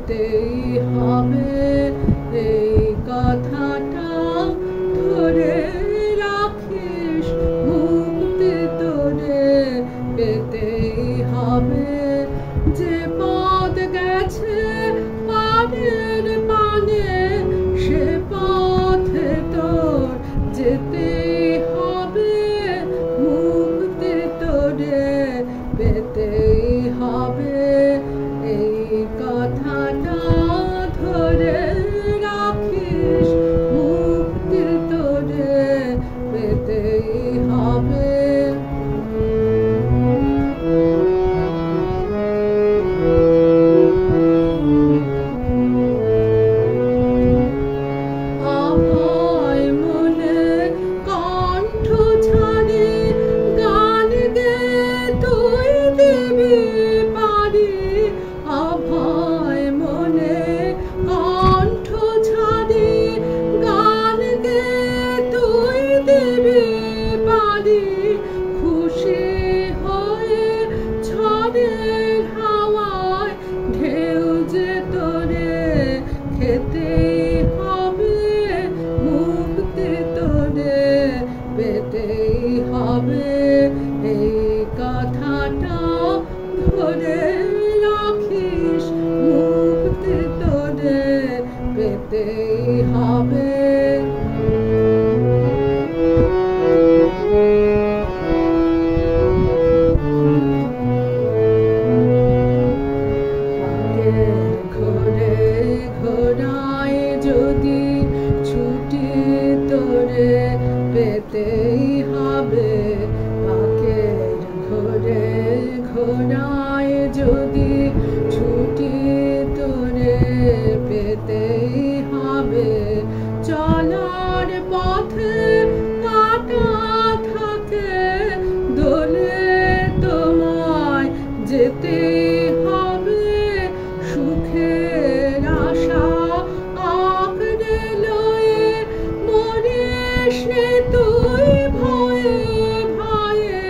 পেতেই হবে এই কথাটা ধরে রাখিস মুক্তি তোরে পেতেই হবে যে পথ গেছে পারের পানে সে পথে তোর যেতেই হবে মুক্তি তোরে পেতেই হবে এই কথাটা ধরে রাখিস মুক্তি তোরে পেতেই হবে অভয় মনে কণ্ঠ ছাড়ি গান গে তুই দিবি পারি অভয় মনে কণ্ঠ ছাড়ি গান গে তুই দিবি পারি খুশি হয়ে ঝড়ের হাওয়ায় ঢেউ যে তোরে খেতেই হবে মুক্তি তোরে পেতেই হবে এই কথাটা ধরে রাখিস মুক্তি তোরে পেতেই হবে ঘরে ঘোড়ায় যদি ছুটি তোরে পেতেই হবে পাকের ঘরে ঘোড়ায় যদি ছুটি তোরে পেতেই হবে চলার পথে কাটা থাকে দোলে তোমায় যেতেই হবে সুখের আশা আঁকড়ে লয়ে মরিস নে তুই ভয়ে ভয়ে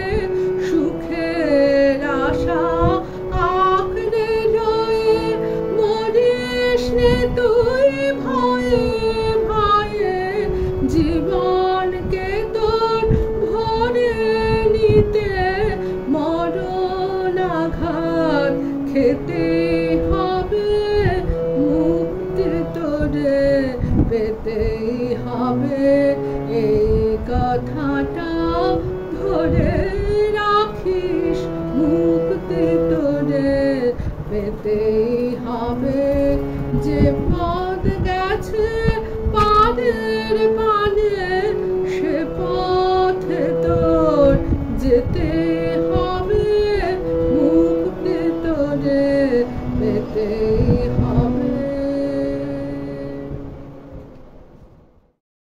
সুখের আশা আঁকড়ে লয়ে মরিস নে তুই ভয়ে ভয়ে জীবনকে তোর ভরে নিতে মরণ আঘাত খেতেই হবে মুক্তি তোরে পেতেই হবে এই কথাটা ধরে রাখিস মুক্তি তোরে পেতেই হবে যে পথ গেছে পাদের